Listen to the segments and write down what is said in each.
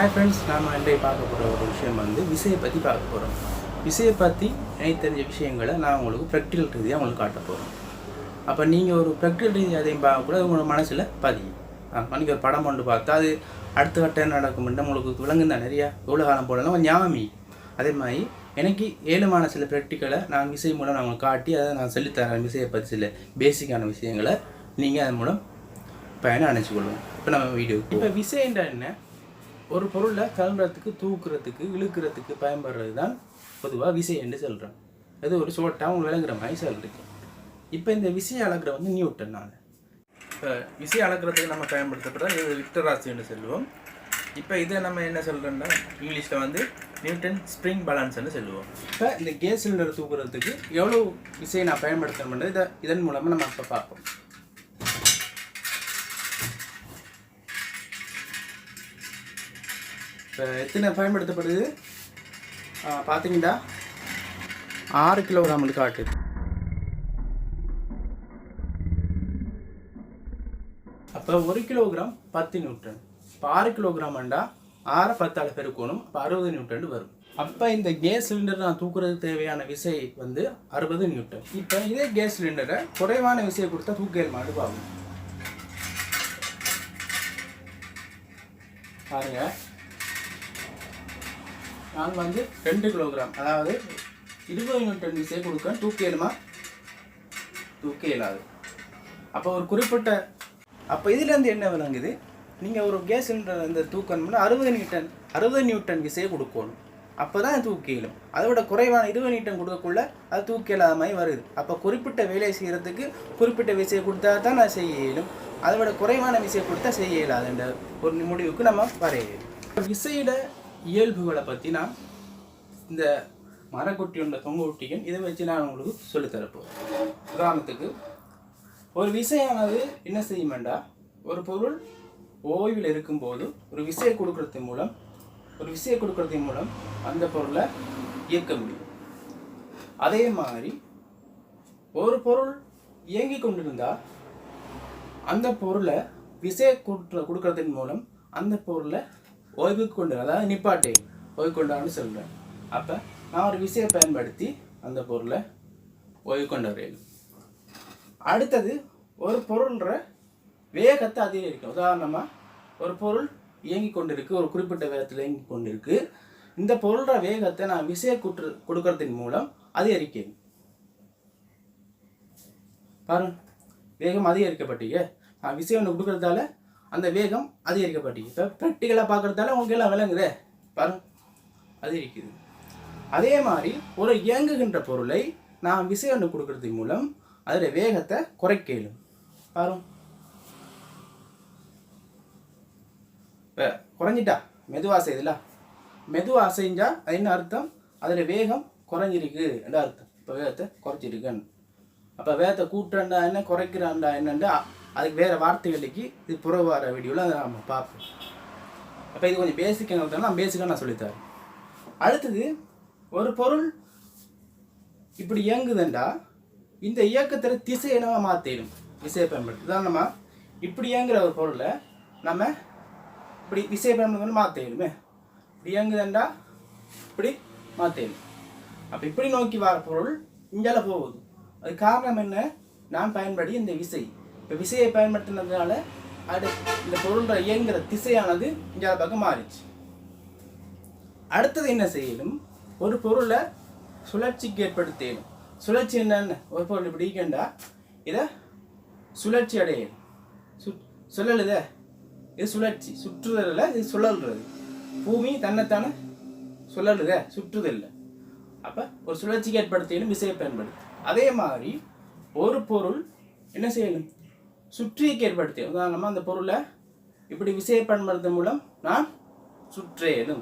Hi friends, நாம் இன்றைய பார்க்க போகிற ஒரு விஷயம் விசையை பற்றி பார்க்க போகிறோம். விசையை பற்றி எனக்கு தெரிஞ்ச விஷயங்களை நான் உங்களுக்கு ப்ராக்டிக்கல் ரீதியாக உங்களுக்கு காட்ட போகிறோம். அப்போ நீங்கள் ஒரு ப்ராக்டிக்கல் ரீதியாக அதையும் பார்க்கக்கூட உங்களோட மனசில் பதியும். நீங்கள் ஒரு படம் கொண்டு பார்த்தா அது அடுத்த கட்ட என்ன நடக்கும்னு உங்களுக்கு விளங்குந்தா நிறையா எவ்வளோ காலம் போடலாம் கொஞ்சம் ஞாபகம். அதே மாதிரி எனக்கு ஏழுமான சில ப்ராக்டிக்கலை நான் விசை மூலம் நான் உங்களுக்கு காட்டி அதை நான் சொல்லித்தரேன். விசையை பற்றி சில பேசிக்கான விஷயங்களை நீங்கள் அதன் மூலம் பயனை அணைச்சிக்கொள்வோம். இப்போ நம்ம வீடியோ இப்போ விசைன்ற என்ன, ஒரு பொருளை தள்ளுறதுக்கு தூக்குறதுக்கு இழுக்கிறதுக்கு பயன்படுறது தான் பொதுவாக விசை என்று சொல்கிறோம். அது ஒரு ஷோர்ட்டாக அவங்க விளங்குற மாதிரி சொல்லிருக்கு. இப்போ இந்த விசையை அளக்கிற நியூட்டன். நான் இப்போ விசையை அளக்கிறதுக்கு நம்ம பயன்படுத்தப்படுற இது விக்டராசி என்று சொல்லுவோம். இப்போ இதை நம்ம என்ன சொல்கிறோம்னா இங்கிலீஷில் நியூட்டன் ஸ்ப்ரிங் பேலன்ஸ்ன்னு சொல்லுவோம். இப்போ இந்த கேஸ் சிலிண்டர் தூக்குறதுக்கு எவ்வளோ விசையை நான் பயன்படுத்தணும்ன்றது இதன் மூலமாக நம்ம அப்போ பார்ப்போம். இப்போ எத்தனை பயன்படுத்தப்படுது பார்த்தீங்கன்னா 6 கிலோகிராம் காட்டுது. அப்போ 1 கிலோகிராம் 10 நியூட்டன். இப்போ 6 கிலோகிராம்ண்டா 6 10 பெருக்கணும். அப்போ 60 நியூட்டன் வரும். அப்போ இந்த கேஸ் சிலிண்டர் நான் தூக்குறதுக்கு தேவையான விசை 60 நியூட்டன். இப்போ இதே கேஸ் சிலிண்டரை குறைவான விசையை கொடுத்தா தூக்கல் மாடு ஆகும். பாருங்க, நான் 2 கிலோகிராம் அதாவது 20 நியூட்டன் விசையை கொடுக்க தூக்க இயலாது. அப்போ ஒரு குறிப்பிட்ட அப்போ இதுலேருந்து என்ன விளங்குது, நீங்கள் ஒரு கேஸ் சிலிண்டர் இந்த தூக்கணும்னா 60 நியூட்டன் விசையை கொடுக்கணும். அப்போ தான் தூக்க இயலும். அதை விட குறைவான 20 நியூட்டன் கொடுக்கக்குள்ள அது தூக்க இயலாத மாதிரி வருது. அப்போ குறிப்பிட்ட வேலையை செய்கிறதுக்கு குறிப்பிட்ட விசையை கொடுத்தா தான் நான் செய்ய இயலும். அதை விட குறைவான விசையை கொடுத்தா செய்ய இயலாதுன்ற ஒரு முடிவுக்கு நம்ம வரையணும். விசையிட இயல்புகளை பற்றி நான் இந்த மரக்குட்டியோட தொங்க ஒட்டியும் இதை வச்சு நான் உங்களுக்கு சொல்லித்தரப்போம். உதாரணத்துக்கு ஒரு விசையானது என்ன செய்யுமெண்டா, ஒரு பொருள் ஓய்வில் இருக்கும்போது ஒரு விசையை கொடுக்கறதன் மூலம் அந்த பொருளை இயக்க முடியும். அதே மாதிரி ஒரு பொருள் இயங்கி கொண்டிருந்தால் அந்த பொருளை விசையை கொடுக்கறதன் மூலம் அந்த பொருளை ஓய்வுக்கு கொண்டு அதாவது நிப்பாட்டை ஓய்வு கொண்டான்னு சொல்கிறேன். அப்போ நான் ஒரு விசையை பயன்படுத்தி அந்த பொருளை ஓய்வு கொண்டு வரையணும். அடுத்தது ஒரு பொருள்ற வேகத்தை அதிகரிக்கும். உதாரணமாக ஒரு பொருள் இயங்கி கொண்டிருக்கு, ஒரு குறிப்பிட்ட வேகத்தில் இயங்கி கொண்டிருக்கு. இந்த பொருள்ற வேகத்தை நான் விசையை கொடுக்கறதின் மூலம் அதிகரிக்கணும். பாருங்க, வேகம் அதிகரிக்கப்பட்டீங்க. நான் விசை ஒன்று கொடுக்கறதால அந்த வேகம் அதிகரிக்கப்பட்டீங்க. இப்போ ப்ராக்டிக்கலாக பார்க்குறதால உங்களுக்கு எல்லாம் விளங்குதே. பாருங்க, அதிகரிக்குது. அதே மாதிரி ஒரு இயங்குகின்ற பொருளை நான் விசை ஒன்று கொடுக்கறது மூலம் அதில் வேகத்தை குறைக்கலும். பாருங்க, இப்போ குறைஞ்சிட்டா மெதுவாக செய்யுதுல. மெதுவாக செஞ்சால் அது என்ன அர்த்தம், அதில் வேகம் குறைஞ்சிருக்கு என்ற அர்த்தம். இப்போ வேகத்தை குறைச்சிருக்குன்னு. அப்போ வேகத்தை கூட்டுறா என்ன குறைக்கிறான்டா என்னண்டா அதுக்கு வேறு வார்த்தைகளுக்கு இது புற வர வீடியோவில் அதை நம்ம பார்ப்போம். அப்போ இது கொஞ்சம் பேசிக்காக நான் பேசிக்காக நான் சொல்லித்தரேன். அடுத்தது ஒரு பொருள் இப்படி இயங்குதுண்டா இந்த இயக்கத்தில் திசையை நம்ம மாற்றிடும் விசையை பயன்படுத்தி. உதாரணமாக இப்படி இயங்குகிற ஒரு பொருளை நம்ம இப்படி விசையை பயன்படுத்தி மாற்றிடுமே. இப்படி இயங்குதுண்டா இப்படி மாற்றிடும். அப்போ இப்படி நோக்கி வர பொருள் இங்கால போகுது. அது காரணம் என்ன, நான் பயன்படுத்தி இந்த விசை. இப்போ விசையை பயன்படுத்தினதுனால இந்த பொருளை இயங்குகிற திசையானது இங்கே பக்கம் மாறிச்சு. அடுத்தது என்ன செய்யணும், ஒரு பொருளை சுழற்சிக்கு ஏற்படுத்தணும். சுழற்சி என்னன்னு, ஒரு பொருள் இப்படி இருக்கண்டா இதை சுழற்சி அடையணும். சுழலுத இது சுழற்சி, சுற்றுதல் இது சுழல்றது. பூமி தன்னைத்தானே சுழலுத, சுற்றுதல். அப்போ ஒரு சுழற்சிக்கு ஏற்படுத்தணும் விசையை பயன்படுத்தி. அதே மாதிரி ஒரு பொருள் என்ன செய்யணும், சுற்றிக்கு ஏற்படுத்தி. உதாரணமாக அந்த பொருளை இப்படி விசையை பயன்படுத்தும் மூலம் நான் சுற்றேனும்.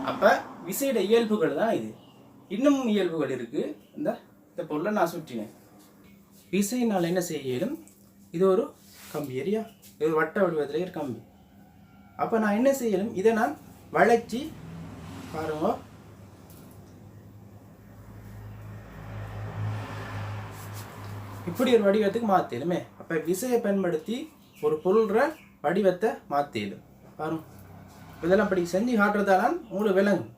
அப்போ விசையோட இயல்புகள் தான் இது. இன்னும் இயல்புகள் இருக்குது. இந்த பொருளை நான் சுற்றினேன். விசையினால் என்ன செய்யணும், இது ஒரு கம்பி ஏரியா, இது வட்ட வடிவத்தில் ஒரு கம்பி. அப்போ நான் என்ன செய்யணும், இதை நான் வளைச்சி பாருங்க, இப்படி ஒரு வடிவத்துக்கு மாற்றிடுமே. அப்போ விசையை பயன்படுத்தி ஒரு பொருள்ற வடிவத்தை மாற்றிடும். பாருங்க, இதெல்லாம் அப்படி செஞ்சு காட்டுறதால உங்களுக்கு விளங்கும்.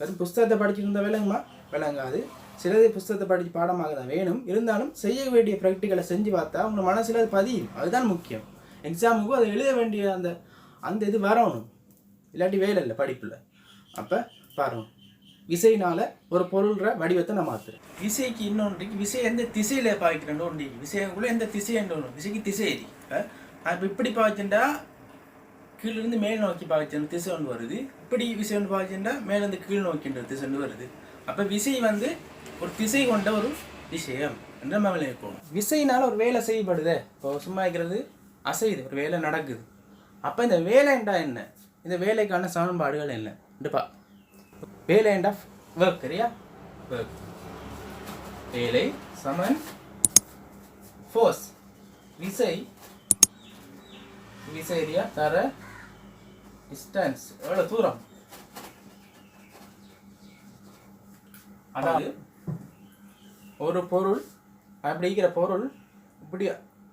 வெறும் புஸ்தகத்தை படிச்சுருந்தா விளங்குமா? விளங்காது. சிலது புஸ்தகத்தை படித்து பாடமாக தான் வேணும். இருந்தாலும் செய்ய வேண்டிய ப்ராக்டிக்கலை செஞ்சு பார்த்தா உங்கள் மனசில் அது பதியும். அதுதான் முக்கியம். எக்ஸாமுக்கும் அதை எழுத வேண்டிய அந்த இது வரணும். இல்லாட்டி வேலை இல்லை படிப்பில். அப்போ பாருங்கள், விசையினால் ஒரு பொருள்ற வடிவத்தை நான் மாற்றுறேன். விசைக்கு இன்னொன்று விசை எந்த திசையில் பாய்க்கிறேன்னு ஒன்று விசைக்குள்ளே எந்த திசைன்னு ஒன்று விசைக்கு திசை எரி. இப்போ இப்படி பாய்ச்சுட்டா கீழிருந்து மேல் நோக்கி பாய்ச்சல் திசை ஒன்று வருது. இப்படி விசை ஒன்று பாய்ச்சுட்டா மேலேருந்து கீழ் நோக்கின்ற திசை ஒன்று வருது. அப்போ விசை ஒரு திசை கொண்ட ஒரு விஷயம் என்ற நம்ம இருக்கணும். விசையினால் ஒரு வேலை செய்யப்படுது. இப்போ சும்மா இருக்கிறது அசையுது, ஒரு வேலை நடக்குது. அப்போ இந்த வேலைண்டா என்ன, இந்த வேலைக்கான சமன்பாடுகள் என்ன பா. வேலைண்டா ஒர்க் சரியா? ஒர்க் வேலை சமன் ஃபோர்ஸ் விசை விசையா தர டிஸ்டன்ஸ் எவ்வளோ தூரம். அதாவது ஒரு பொருள் அப்படிங்கிற பொருள் இப்படி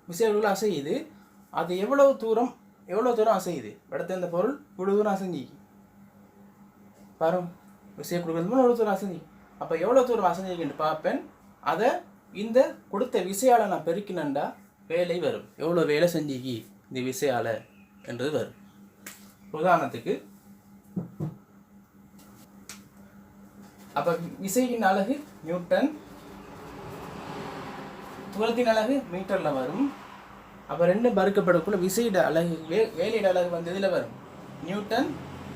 விசைக்குள்ள அசையுது. அது எவ்வளோ தூரம் அசையுது. அடுத்த இந்த பொருள் இவ்வளோ தூரம் அசைஞ்சி பாருங்க. விசையை கொடுக்குறது எவ்வளோ தூரம் அசைஞ்சி. அப்போ எவ்வளோ தூரம் அசைஞ்சிக்கிட்டு பார்ப்பேன். அதை இந்த கொடுத்த விசையால் நான் பெருக்கினண்டா வேலை வரும். எவ்வளோ வேலை செஞ்சிக்கி இந்த விசையால் என்றது வரும். உதாரணத்துக்கு அப்போ விசையின் அலகு நியூட்டன், தூரத்தின் அலகு மீட்டரில் வரும். அப்போ ரெண்டும் பருக்கப்படக்குள்ள விசையிட அலகு வேலையிட அலகு வந்து இதில் வரும், நியூட்டன்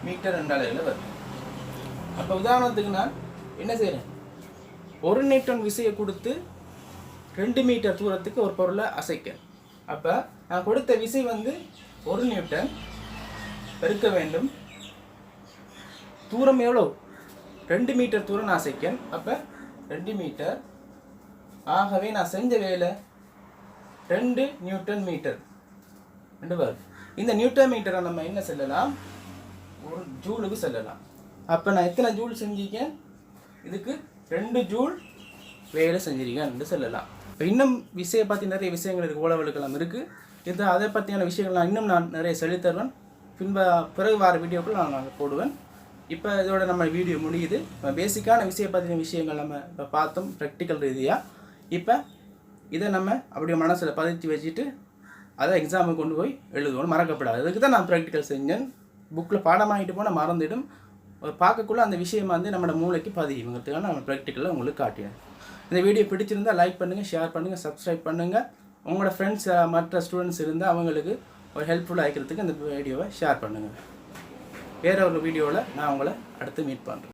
மீட்டர் என்ற அலகில் வரும். அப்போ உதாரணத்துக்கு நான் என்ன செய்கிறேன், 1 நியூட்டன் விசையை கொடுத்து 2 மீட்டர் தூரத்துக்கு ஒரு பொருளை அசைக்க. அப்போ நான் கொடுத்த விசை வந்து 1 நியூட்டன் பெருக்க வேண்டும். தூரம் எவ்வளோ, 2 மீட்டர் தூரம் நான் அசைக்கேன். அப்போ 2 மீட்டர். ஆகவே நான் செஞ்ச வேலை 2 நியூட்டன் மீட்டர் ரெண்டு வரும். இந்த நியூட்டன் மீட்டரை நம்ம என்ன சொல்லலாம், ஒரு ஜூலுக்கு சொல்லலாம். அப்போ நான் எத்தனை ஜூல் செஞ்சிருக்கேன், இதுக்கு 2 ஜூல் வேலை செஞ்சிருக்கேன் சொல்லலாம். இப்போ இன்னும் விசையை பற்றி நிறைய விஷயங்கள் இருக்குது, ஓலவெழுக்கெல்லாம் இருக்குது. இது அதை பற்றியான விஷயங்கள் இன்னும் நான் நிறைய சொல்லித்தருவேன். பிறகு வார வீடியோக்குள்ள நான் போடுவேன். இப்போ இதோட நம்ம வீடியோ முடியுது. பேசிக்கான விசையை பற்றின விஷயங்கள் நம்ம இப்போ பார்த்தோம் ப்ராக்டிக்கல் ரீதியாக. இப்போ இதை நம்ம அப்படியே மனசில் பதிச்சு வச்சுட்டு அதை எக்ஸாமுக்கு கொண்டு போய் எழுதுவோம், மறக்கப்படாது. அதுக்கு தான் நான் ப்ராக்டிக்கல் செஞ்சேன். புக்கில் பாடமாகிட்டு போனால் மறந்துடும். பார்க்கக்குள்ள அந்த விஷயம் வந்து நம்மளோட மூளைக்கு பதிவுங்கிறதுக்காக நான் ப்ராக்டிக்கலில் உங்களுக்கு காட்டினேன். இந்த வீடியோ பிடிச்சிருந்தால் லைக் பண்ணுங்கள், ஷேர் பண்ணுங்கள், சப்ஸ்கிரைப் பண்ணுங்கள். உங்களோட ஃப்ரெண்ட்ஸ் மற்ற ஸ்டூடெண்ட்ஸ் இருந்தால் அவங்களுக்கு ஒரு ஹெல்ப்ஃபுல்லாக ஆகிக்கிறதுக்கு இந்த வீடியோவை ஷேர் பண்ணுங்கள். வேறு ஒரு வீடியோவில் நான் உங்களை அடுத்து மீட் பண்ணுறேன்.